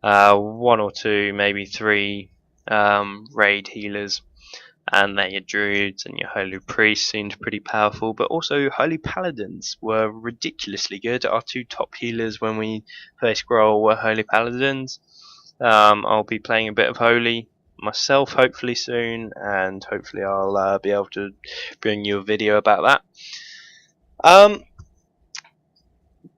one or two, maybe three raid healers, and then your druids and your holy priests seemed pretty powerful, but also holy paladins were ridiculously good. Our two top healers when we play scroll were holy paladins. I'll be playing a bit of holy myself hopefully soon, and hopefully I'll be able to bring you a video about that.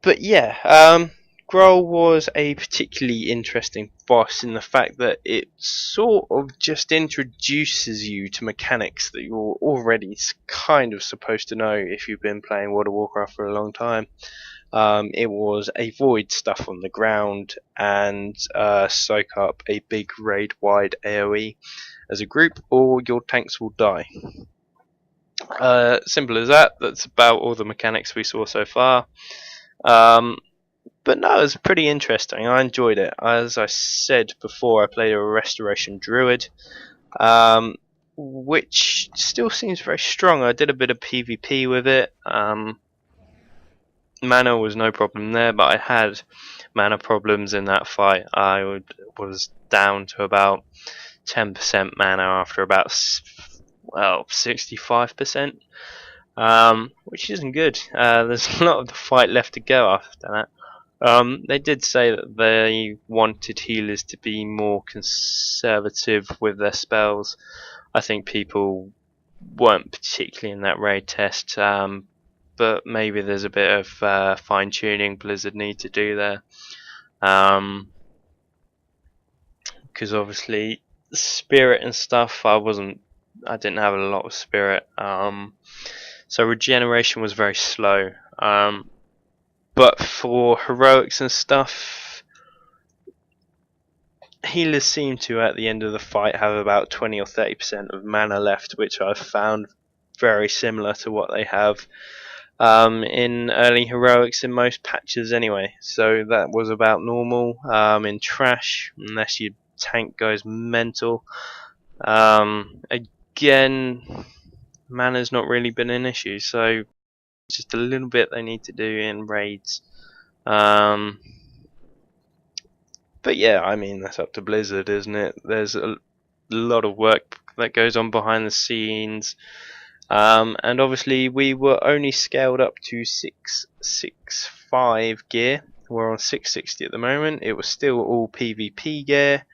But yeah, Grohl was a particularly interesting boss in the fact that it sort of just introduces you to mechanics that you're already kind of supposed to know if you've been playing World of Warcraft for a long time. It was avoid stuff on the ground and soak up a big raid-wide AoE as a group, or your tanks will die. Simple as that. That's about all the mechanics we saw so far. But no, it was pretty interesting. I enjoyed it. As I said before, I played a Restoration Druid, which still seems very strong. I did a bit of PvP with it. Mana was no problem there, but I had mana problems in that fight. I was down to about 10% mana after about 65%, which isn't good. There's a lot of the fight left to go after that. They did say that they wanted healers to be more conservative with their spells. I think people weren't particularly in that raid test, but maybe there's a bit of fine tuning Blizzard need to do there. Because obviously spirit and stuff, I didn't have a lot of spirit. So regeneration was very slow. But for heroics and stuff, healers seem to, at the end of the fight, have about 20 or 30% of mana left, which I've found very similar to what they have in early heroics in most patches anyway. So that was about normal. In trash, unless your tank goes mental. Again, mana's not really been an issue, so just a little bit they need to do in raids. But yeah, I mean, that's up to Blizzard, isn't it? There's a lot of work that goes on behind the scenes. And obviously we were only scaled up to 665 gear. We're on 660 at the moment. It was still all PvP gear.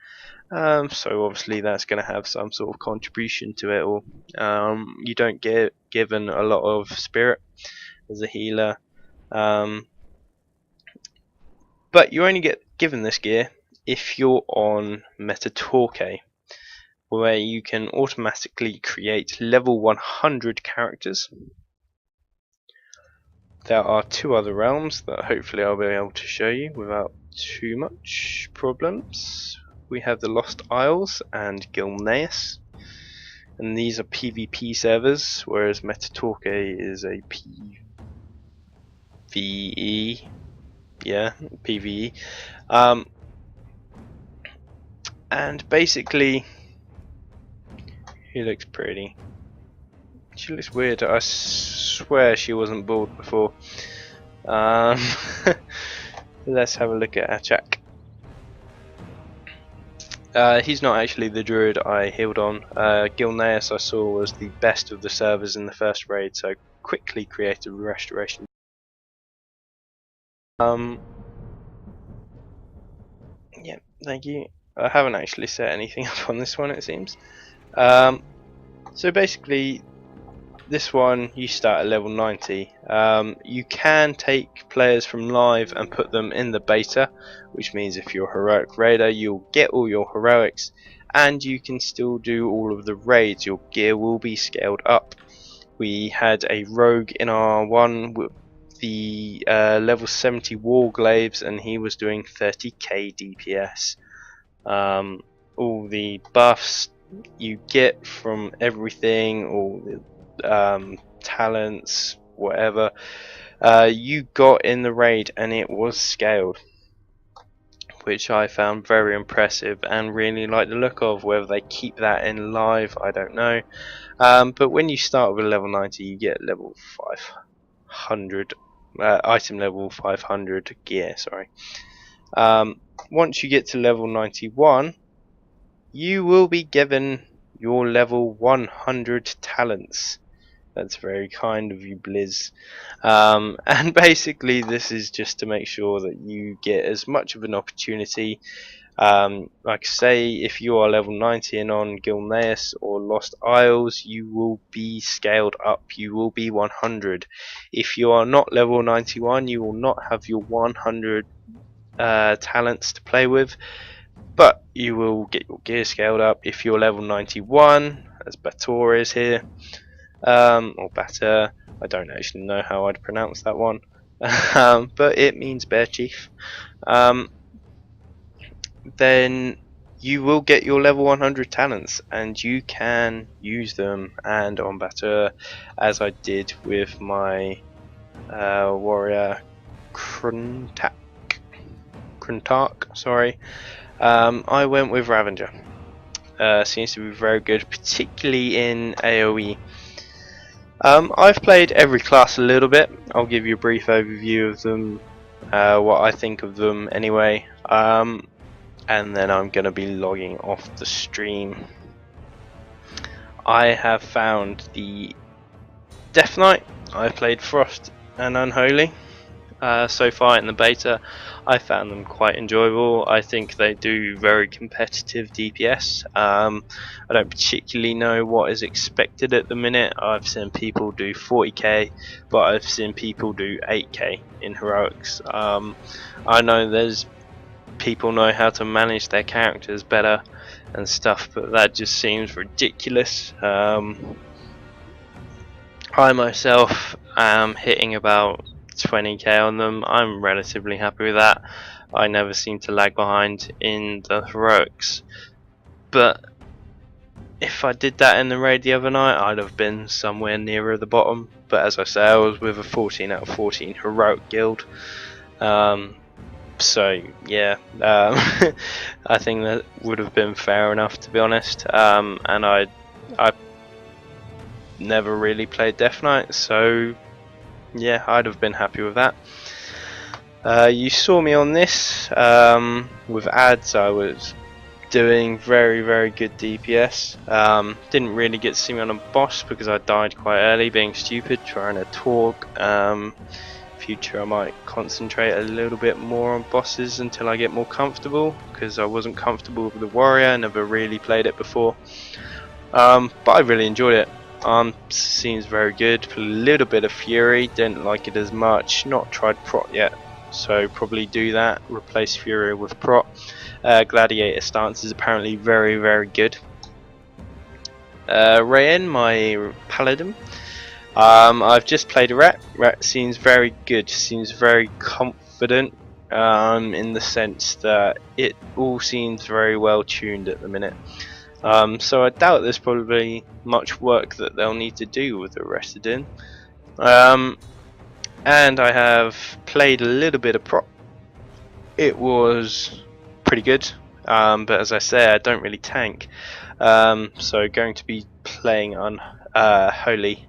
So obviously that's going to have some sort of contribution to it all. You don't get given a lot of spirit as a healer, but you only get given this gear if you're on Metatorque, where you can automatically create level 100 characters. There are two other realms that hopefully I'll be able to show you without too much problems. We have the Lost Isles and Gilneas, and these are PvP servers, whereas Metatorque is a PvE. Yeah, PvE. And basically, he looks pretty. She looks weird. I swear she wasn't bald before. Let's have a look at our chak. He's not actually the druid I healed on. Gilneas I saw was the best of the servers in the first raid, so quickly created restoration. Yeah, thank you. I haven't actually set anything up on this one, it seems. So basically, this one you start at level 90. You can take players from live and put them in the beta, which means if you're a heroic raider, you'll get all your heroics, and you can still do all of the raids. Your gear will be scaled up. We had a rogue in our one with the level 70 Warglaives, and he was doing 30k DPS. All the buffs you get from everything, all the talents, whatever you got in the raid, and it was scaled, which I found very impressive and really like the look of. Whether they keep that in live, I don't know. But when you start with level 90, you get level 500 item level 500 gear, sorry. once you get to level 91, you will be given your level 100 talents. That's very kind of you, Blizz. And basically, this is just to make sure that you get as much of an opportunity. Like I say, if you are level 90 and on Gilneas or Lost Isles, you will be scaled up. You will be 100. If you are not level 91, you will not have your 100 talents to play with, but you will get your gear scaled up. If you're level 91, as Bator is here, or Batter, I don't actually know how I'd pronounce that one, but it means Bear Chief. Then you will get your level 100 talents, and you can use them and on Batter, as I did with my warrior Kruntak. Sorry. I went with Ravager. Seems to be very good, particularly in AoE. I've played every class a little bit. I'll give you a brief overview of them, what I think of them anyway, and then I'm going to be logging off the stream. I have found the Death Knight. I've played Frost and Unholy. So far in the beta, I found them quite enjoyable. I think they do very competitive DPS. I don't particularly know what is expected at the minute. I've seen people do 40k, but I've seen people do 8k in heroics. I know there's people know how to manage their characters better and stuff, but that just seems ridiculous. I myself am hitting about 20k on them. I'm relatively happy with that. I never seem to lag behind in the heroics, but if I did that in the raid the other night, I'd have been somewhere nearer the bottom. But as I say, I was with a 14 out of 14 heroic guild, so yeah, I think that would have been fair enough, to be honest. And I never really played Death Knight, so yeah, I'd have been happy with that. You saw me on this with ads. I was doing very good DPS. Didn't really get to see me on a boss because I died quite early, being stupid, trying to talk. Future, I might concentrate a little bit more on bosses until I get more comfortable, because I wasn't comfortable with the warrior. Never really played it before, but I really enjoyed it. Seems very good. A little bit of Fury, didn't like it as much. Not tried Prot yet, so probably do that. Replace Fury with Prot. Gladiator stance is apparently very good. Rayen, my paladin. I've just played a Rat. Rat seems very good. Seems very confident. In the sense that it all seems very well tuned at the minute. So I doubt there's probably much work that they'll need to do with the Resident. And I have played a little bit of Prot. It was pretty good, but as I say, I don't really tank. So going to be playing Holy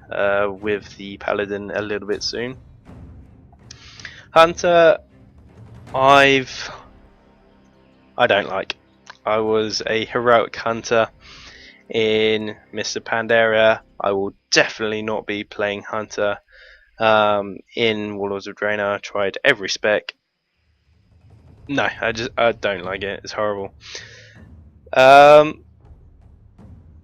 with the Paladin a little bit soon. Hunter, I don't like. I was a heroic hunter in Mr. Pandaria. I will definitely not be playing hunter in Warlords of Draenor. I tried every spec. No, I don't like it. It's horrible.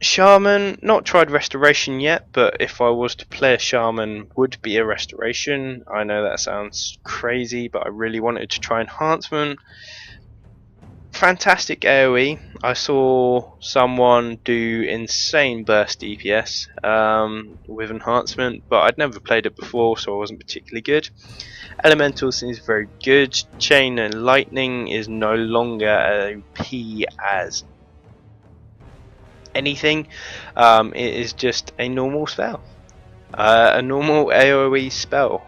Shaman, not tried restoration yet, but if I was to play a shaman, would be a restoration. I know that sounds crazy, but I really wanted to try enhancement. Fantastic AoE. I saw someone do insane burst DPS with enhancement, but I'd never played it before, so I wasn't particularly good. Elemental seems very good. Chain and Lightning is no longer OP as anything. It is just a normal spell, a normal AoE spell,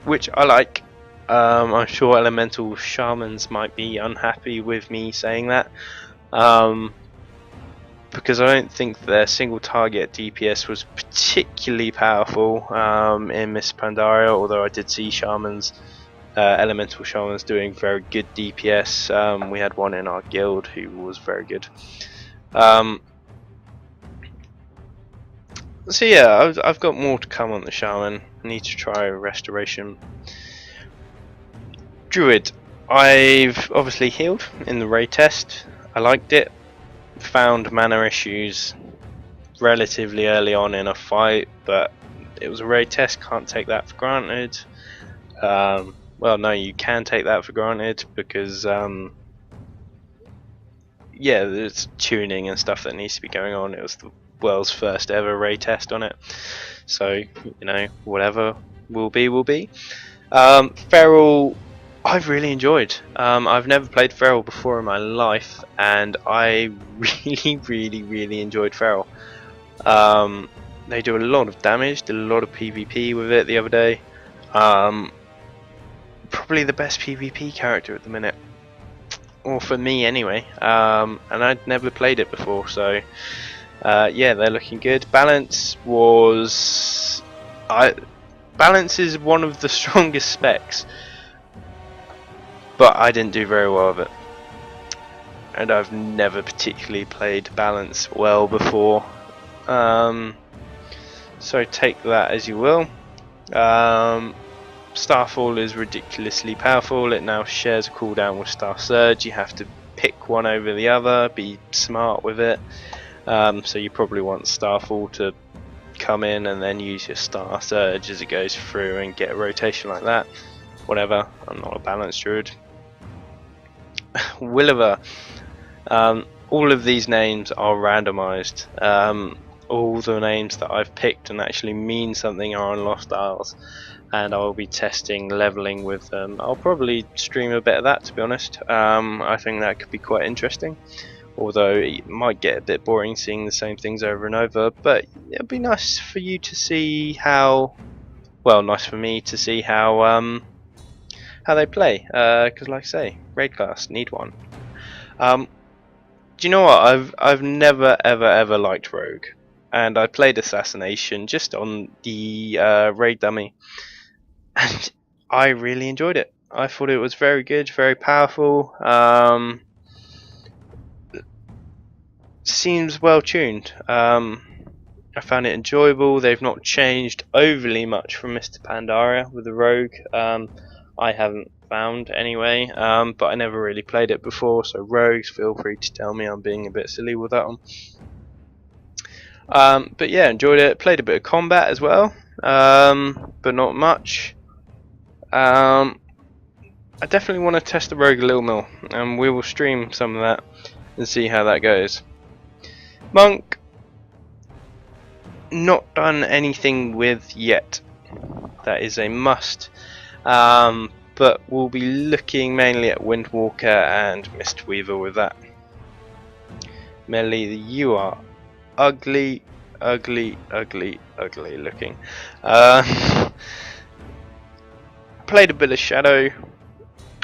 which I like. I'm sure elemental shamans might be unhappy with me saying that, because I don't think their single target DPS was particularly powerful in Miss Pandaria, although I did see shamans elemental shamans doing very good DPS. We had one in our guild who was very good. So yeah, I've got more to come on the shaman. I need to try restoration. Druid, I've obviously healed in the raid test. I liked it. Found mana issues relatively early on in a fight, but it was a raid test, can't take that for granted. Well, no, you can take that for granted because yeah, there's tuning and stuff that needs to be going on. It was the world's first ever raid test on it, so you know, whatever will be will be. Feral, I've really enjoyed. I've never played Feral before in my life, and I really enjoyed Feral. They do a lot of damage, did a lot of PvP with it the other day. Probably the best PvP character at the minute, or for me anyway. And I'd never played it before, so yeah, they're looking good. Balance was, balance is one of the strongest specs, but I didn't do very well with it, and I've never particularly played balance well before. So take that as you will. Starfall is ridiculously powerful. It now shares a cooldown with Star Surge. You have to pick one over the other, be smart with it. So you probably want Starfall to come in and then use your Star Surge as it goes through and get a rotation like that. Whatever, I'm not a balanced druid. Williver. All of these names are randomized. All the names that I've picked and actually mean something are on Lost Isles, and I'll be testing leveling with them. I'll probably stream a bit of that, to be honest. I think that could be quite interesting, although it might get a bit boring seeing the same things over and over, but it'll be nice for you to see how, well, nice for me to see how they play, because like I say, raid class, need one. Do you know what, I've never ever liked Rogue, and I played Assassination just on the raid dummy, and I really enjoyed it. I thought it was very good, very powerful. Seems well tuned. I found it enjoyable. They've not changed overly much from Mr. Pandaria with the Rogue. I haven't found anyway, but I never really played it before, so Rogues, feel free to tell me I'm being a bit silly with that one. But yeah, enjoyed it. Played a bit of combat as well, but not much. I definitely want to test the Rogue a little more, and we will stream some of that and see how that goes. Monk, not done anything with yet. That is a must. But we'll be looking mainly at Windwalker and Mistweaver with that. Melly, you are ugly looking. Played a bit of Shadow.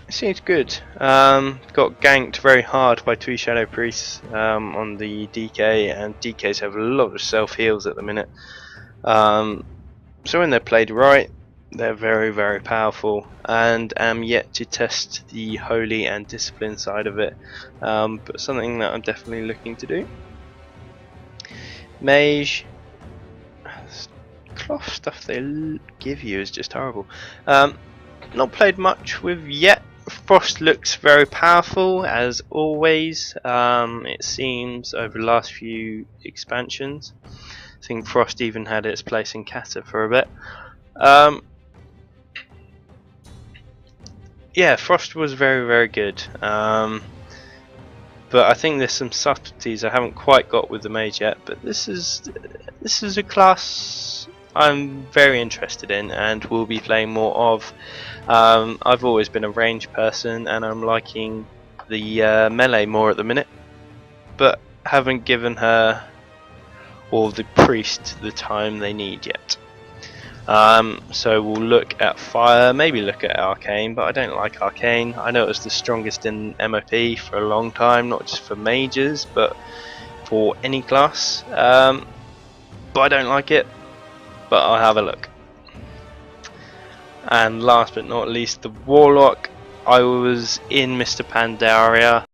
It seems good. Got ganked very hard by 2 Shadow Priests on the DK, and DKs have a lot of self heals at the minute. So when they're played right, they're very powerful, and am yet to test the holy and discipline side of it, but something that I'm definitely looking to do. Mage, cloth stuff they give you is just horrible. Not played much with yet. Frost looks very powerful as always. It seems over the last few expansions. I think Frost even had its place in Kata for a bit. Yeah, Frost was very good, but I think there's some subtleties I haven't quite got with the mage yet. But this is a class I'm very interested in and will be playing more of. I've always been a range person, and I'm liking the melee more at the minute, but haven't given her or the priest the time they need yet. So we'll look at fire, maybe look at arcane, but I don't like arcane. I know it was the strongest in MOP for a long time, not just for mages but for any class, but I don't like it, but I'll have a look. And last but not least, the Warlock. I was in Mr. Pandaria